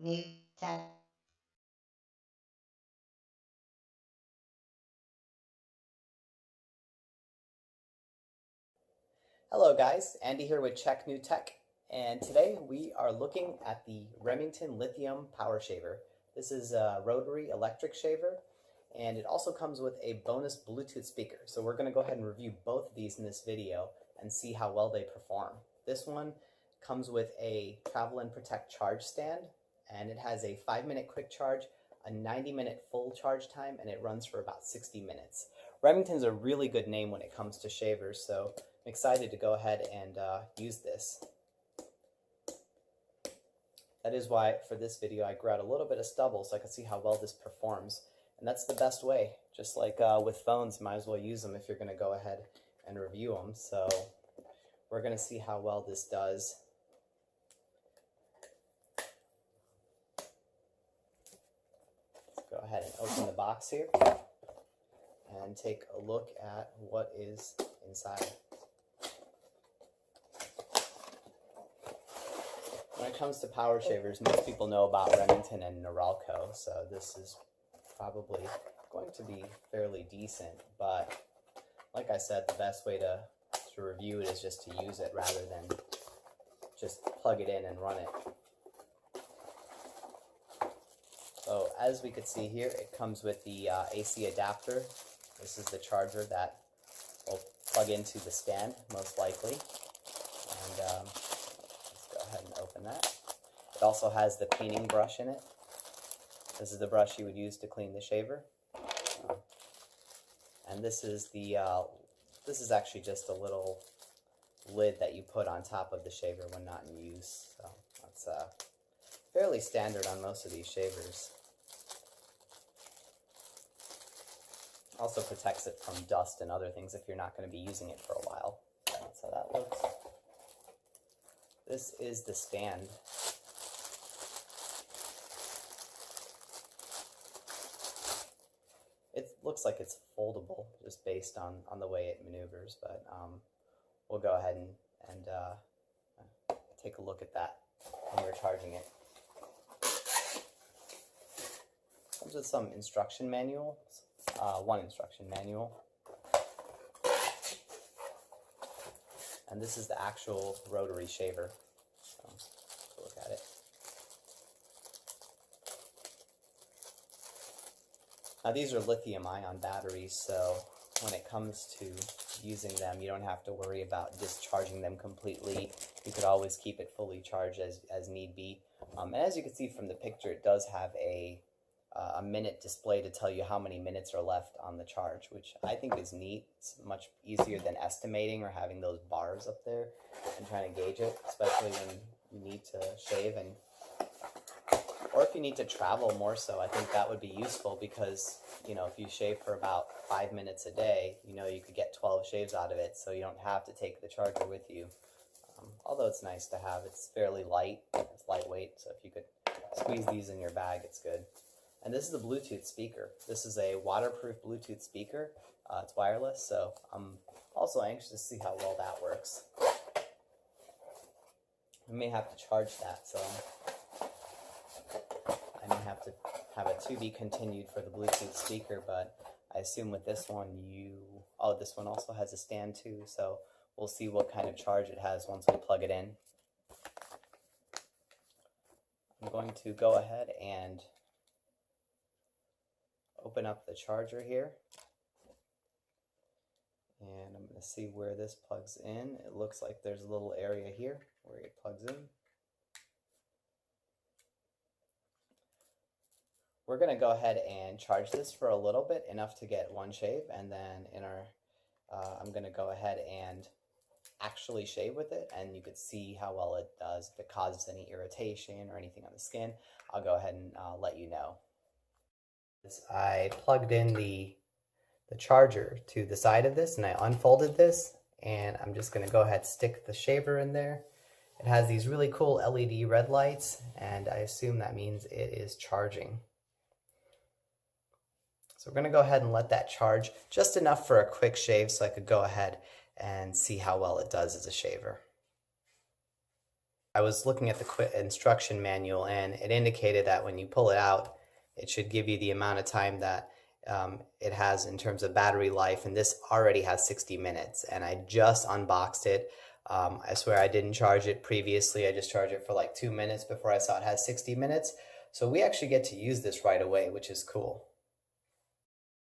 new tech. Hello guys, Andy here with Check New Tech, and today we are looking at the Remington Lithium Power Shaver. This is a rotary electric shaver, and it also comes with a bonus Bluetooth speaker. So we're going to go ahead and review both of these in this video and see how well they perform. This one comes with a Travel and Protect charge stand, and it has a 5-minute quick charge, a 90-minute full charge time, and it runs for about 60 minutes. Remington's a really good name when it comes to shavers, so I'm excited to go ahead and use this. That is why for this video I grew out a little bit of stubble so I can see how well this performs. And that's the best way. Just like with phones, might as well use them if you're going to go ahead and review them. So we're going to see how well this does. Let's go ahead and open the box here and take a look at what is inside. When it comes to power shavers, most people know about Remington and Norelco, so this is probably going to be fairly decent, but like I said, the best way to review it is just to use it rather than just plug it in and run it. So as we could see here, it comes with the AC adapter. This is the charger that will plug into the stand, most likely. And let's go ahead and open that. It also has the cleaning brush in it. This is the brush you would use to clean the shaver. And this is the this is actually just a little lid that you put on top of the shaver when not in use. So that's fairly standard on most of these shavers. Also protects it from dust and other things if you're not going to be using it for a while. That's how that looks. This is the stand. It looks like it's foldable just based on the way it maneuvers, but we'll go ahead and take a look at that when we're charging it. Comes with some instruction manuals, one instruction manual. And this is the actual rotary shaver. So let's look at it. Now these are lithium-ion batteries, so when it comes to using them, you don't have to worry about discharging them completely. You could always keep it fully charged as need be. And as you can see from the picture, it does have a minute display to tell you how many minutes are left on the charge, which I think is neat. It's much easier than estimating or having those bars up there and trying to gauge it, especially when you need to shave or if you need to travel more so. I think that would be useful because, you know, if you shave for about 5 minutes a day, you know, you could get 12 shaves out of it, so you don't have to take the charger with you. Although it's nice to have, it's fairly light, it's lightweight, so if you could squeeze these in your bag, it's good. And this is the Bluetooth speaker. This is a waterproof Bluetooth speaker. It's wireless, so I'm also anxious to see how well that works. We may have to charge that, so I may have to have it to be continued for the Bluetooth speaker, but I assume with this one this one also has a stand too, so we'll see what kind of charge it has once we plug it in. I'm going to go ahead and open up the charger here, and I'm going to see where this plugs in. It looks like there's a little area here where it plugs in. We're going to go ahead and charge this for a little bit, enough to get one shave, and then I'm going to go ahead and actually shave with it, and you could see how well it does. If it causes any irritation or anything on the skin, I'll go ahead and let you know. I plugged in the charger to the side of this, and I unfolded this, and I'm just going to go ahead and stick the shaver in there. It has these really cool LED red lights, and I assume that means it is charging. So we're going to go ahead and let that charge just enough for a quick shave so I could go ahead and see how well it does as a shaver. I was looking at the instruction manual, and it indicated that when you pull it out, it should give you the amount of time that it has in terms of battery life, and this already has 60 minutes, and I just unboxed it. I swear I didn't charge it previously. I just charged it for like 2 minutes before I saw it has 60 minutes. So we actually get to use this right away, which is cool.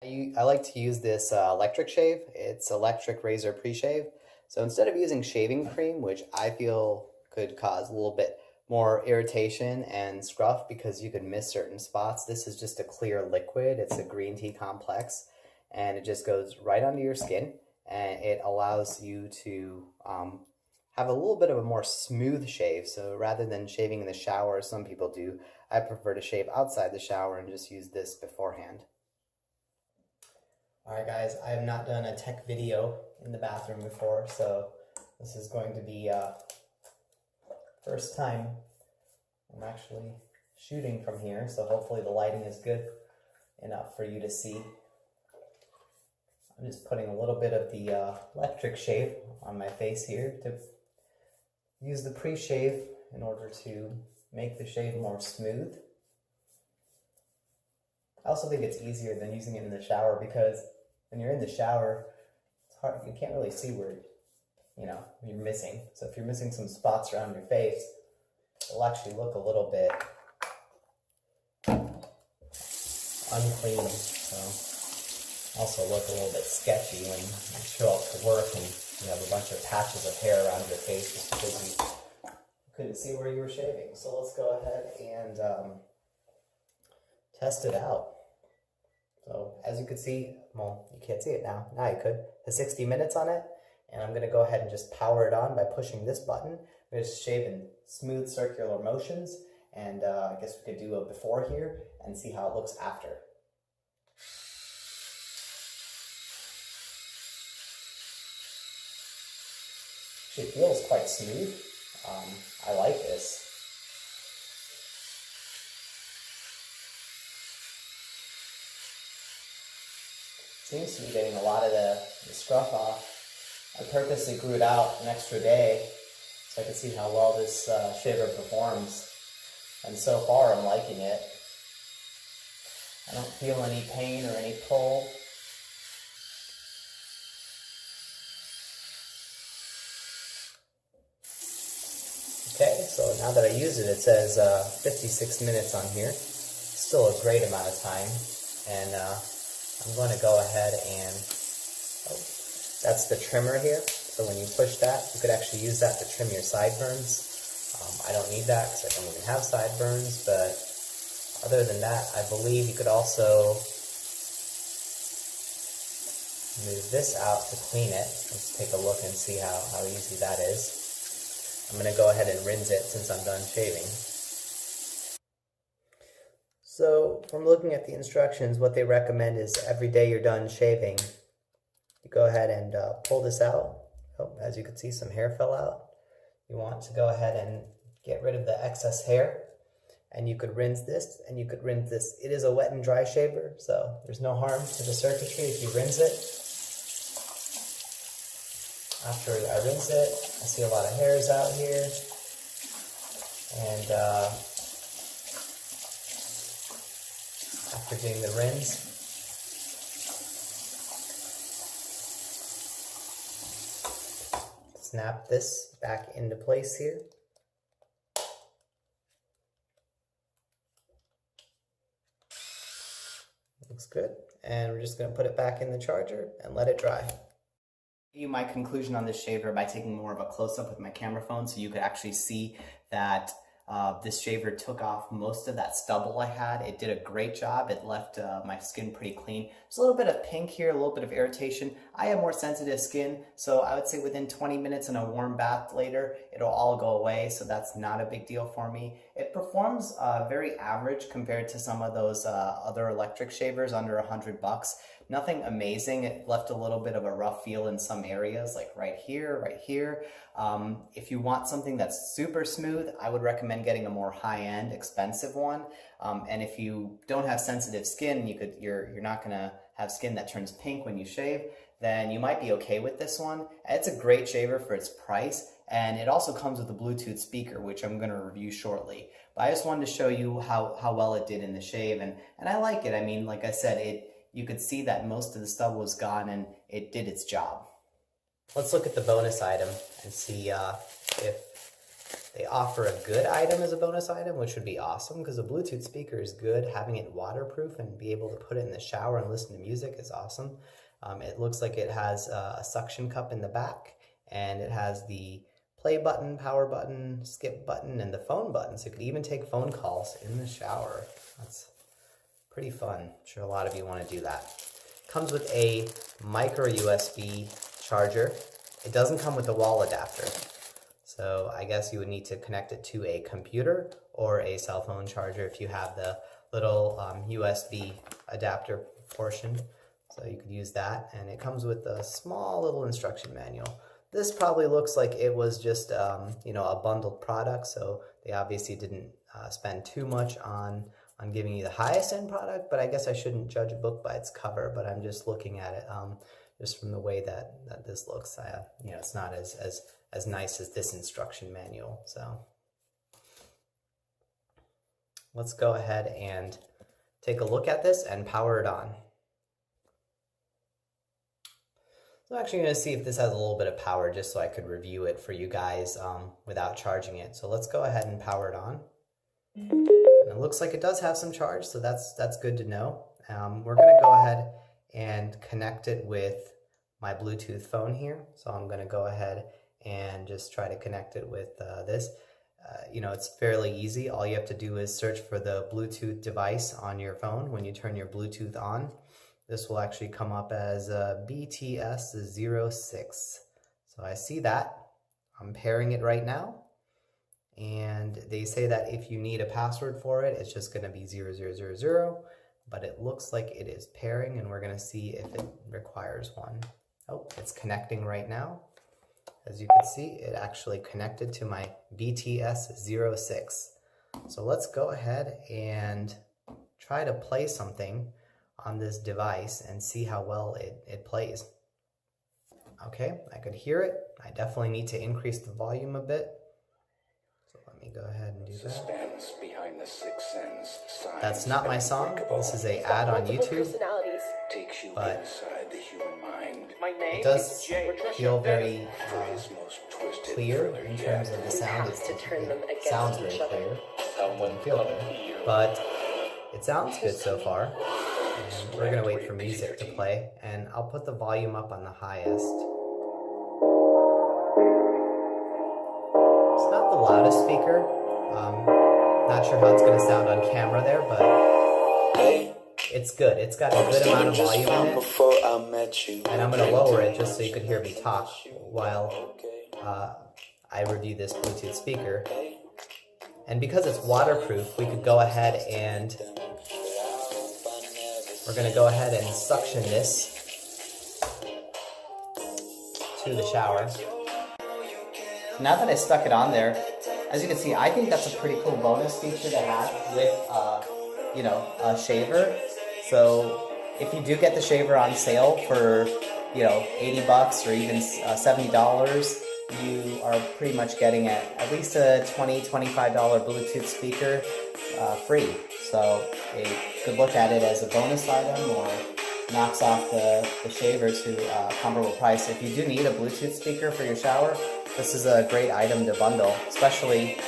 I like to use this electric shave. It's electric razor pre-shave. So instead of using shaving cream, which I feel could cause a little bit more irritation and scruff because you could miss certain spots, this is just a clear liquid. It's a green tea complex, and it just goes right under your skin, and it allows you to have a little bit of a more smooth shave. So rather than shaving in the shower, as some people do, I prefer to shave outside the shower and just use this beforehand. Alright guys, I have not done a tech video in the bathroom before, so this is going to be first time I'm actually shooting from here, so hopefully the lighting is good enough for you to see. I'm just putting a little bit of the electric shave on my face here to use the pre-shave in order to make the shave more smooth. I also think it's easier than using it in the shower because when you're in the shower, it's hard, you can't really see where, you're missing. So if you're missing some spots around your face, it'll actually look a little bit unclean. So also look a little bit sketchy when you show up to work and you have a bunch of patches of hair around your face just because you couldn't see where you were shaving. So let's go ahead and test it out. So as you can see, well, you can't see it now. Now you could. It has 60 minutes on it, and I'm going to go ahead and just power it on by pushing this button. I'm going to shave in smooth circular motions, and I guess we could do a before here and see how it looks after. It feels quite smooth. I like this. Seems to be getting a lot of the scruff off. I purposely grew it out an extra day so I can see how well this shaver performs. And so far I'm liking it. I don't feel any pain or any pull. Okay, so now that I use it, it says 56 minutes on here. Still a great amount of time. And I'm going to go ahead and, that's the trimmer here. So when you push that, you could actually use that to trim your sideburns. I don't need that because I don't even have sideburns, but other than that, I believe you could also move this out to clean it. Let's take a look and see how easy that is. I'm going to go ahead and rinse it since I'm done shaving. So from looking at the instructions, what they recommend is every day you're done shaving, you go ahead and pull this out. Oh, as you can see, some hair fell out. You want to go ahead and get rid of the excess hair, and you could rinse this, and you could rinse this. It is a wet and dry shaver, so there's no harm to the circuitry if you rinse it. After I rinse it, I see a lot of hairs out here, and after doing the rinse, snap this back into place here. Looks good. And we're just going to put it back in the charger and let it dry. My conclusion on this shaver by taking more of a close-up with my camera phone so you could actually see that this shaver took off most of that stubble I had. It did a great job. It left my skin pretty clean. There's a little bit of pink here, a little bit of irritation. I have more sensitive skin, so I would say within 20 minutes in a warm bath later, it'll all go away, so that's not a big deal for me. It performs very average compared to some of those other electric shavers under $100. Nothing amazing. It left a little bit of a rough feel in some areas, like right here, right here. If you want something that's super smooth, I would recommend getting a more high-end, expensive one. And if you don't have sensitive skin, you're not gonna have skin that turns pink when you shave, then you might be okay with this one. It's a great shaver for its price. and it also comes with a Bluetooth speaker, which I'm going to review shortly. But I just wanted to show you how well it did in the shave, and I like it. I mean, like I said, you could see that most of the stub was gone, and it did its job. Let's look at the bonus item and see if they offer a good item as a bonus item, which would be awesome, because a Bluetooth speaker is good. Having it waterproof and be able to put it in the shower and listen to music is awesome. It looks like it has a suction cup in the back, and it has the play button, power button, skip button, and the phone button. So you could even take phone calls in the shower. That's pretty fun. I'm sure a lot of you want to do that. Comes with a micro USB charger. It doesn't come with a wall adapter. So I guess you would need to connect it to a computer or a cell phone charger if you have the little USB adapter portion. So you could use that, and it comes with a small little instruction manual. This probably looks like it was just you know, a bundled product, so they obviously didn't spend too much on giving you the highest end product, but I guess I shouldn't judge a book by its cover, but I'm just looking at it just from the way that this looks. You know, it's not as nice as this instruction manual. So let's go ahead and take a look at this and power it on. So I'm actually going to see if this has a little bit of power, just so I could review it for you guys without charging it. So let's go ahead and power it on. And it looks like it does have some charge, so that's good to know. We're going to go ahead and connect it with my Bluetooth phone here. So I'm going to go ahead and just try to connect it with this. You know, it's fairly easy. All you have to do is search for the Bluetooth device on your phone. When you turn your Bluetooth on, this will actually come up as BTS06. So I see that. I'm pairing it right now. And they say that if you need a password for it, it's just going to be 0000. But it looks like it is pairing, and we're going to see if it requires one. Oh, it's connecting right now. As you can see, it actually connected to my BTS06. So let's go ahead and try to play something on this device and see how well it plays. Okay, I could hear it. I definitely need to increase the volume a bit. So let me go ahead and do that. Behind the sixth sense, that's not my song. This is an ad on YouTube. But it does feel very clear in terms of the sound. It sounds very clear. Doesn't feel good, but it sounds good so far. And we're gonna wait for music to play, and I'll put the volume up on the highest. It's not the loudest speaker. Not sure how it's gonna sound on camera there, but it's good. It's got a good amount of volume in it. And I'm gonna lower it just so you could hear me talk while I review this Bluetooth speaker. And because it's waterproof, we could go ahead and we're going to go ahead and suction this to the shower. Now that I stuck it on there, as you can see, I think that's a pretty cool bonus feature to have with, you know, a shaver. So if you do get the shaver on sale for, you know, 80 bucks or even $70, you are pretty much getting at least a $20, $25 Bluetooth speaker free. So you could look at it as a bonus item, or knocks off the shaver to a comparable price. If you do need a Bluetooth speaker for your shower, this is a great item to bundle, especially,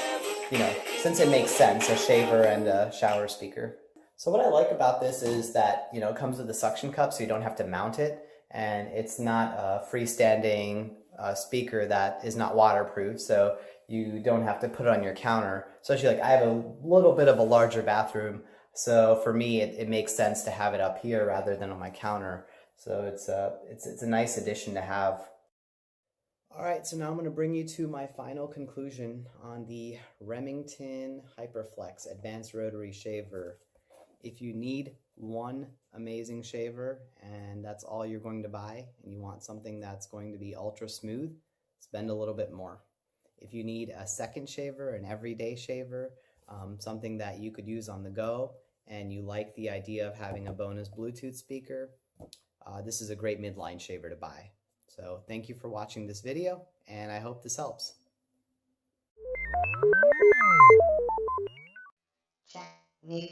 you know, since it makes sense, a shaver and a shower speaker. So what I like about this is that, you know, it comes with a suction cup, so you don't have to mount it, and it's not a freestanding speaker that is not waterproof, so you don't have to put it on your counter. Especially, like, I have a little bit of a larger bathroom, so for me it makes sense to have it up here rather than on my counter. So it's a nice addition to have. Alright, so now I'm going to bring you to my final conclusion on the Remington Hyperflex Advanced Rotary Shaver. If you need one amazing shaver and that's all you're going to buy, and you want something that's going to be ultra smooth, spend a little bit more. If you need a second shaver, an everyday shaver, something that you could use on the go, and you like the idea of having a bonus Bluetooth speaker, this is a great midline shaver to buy. So thank you for watching this video, and I hope this helps. New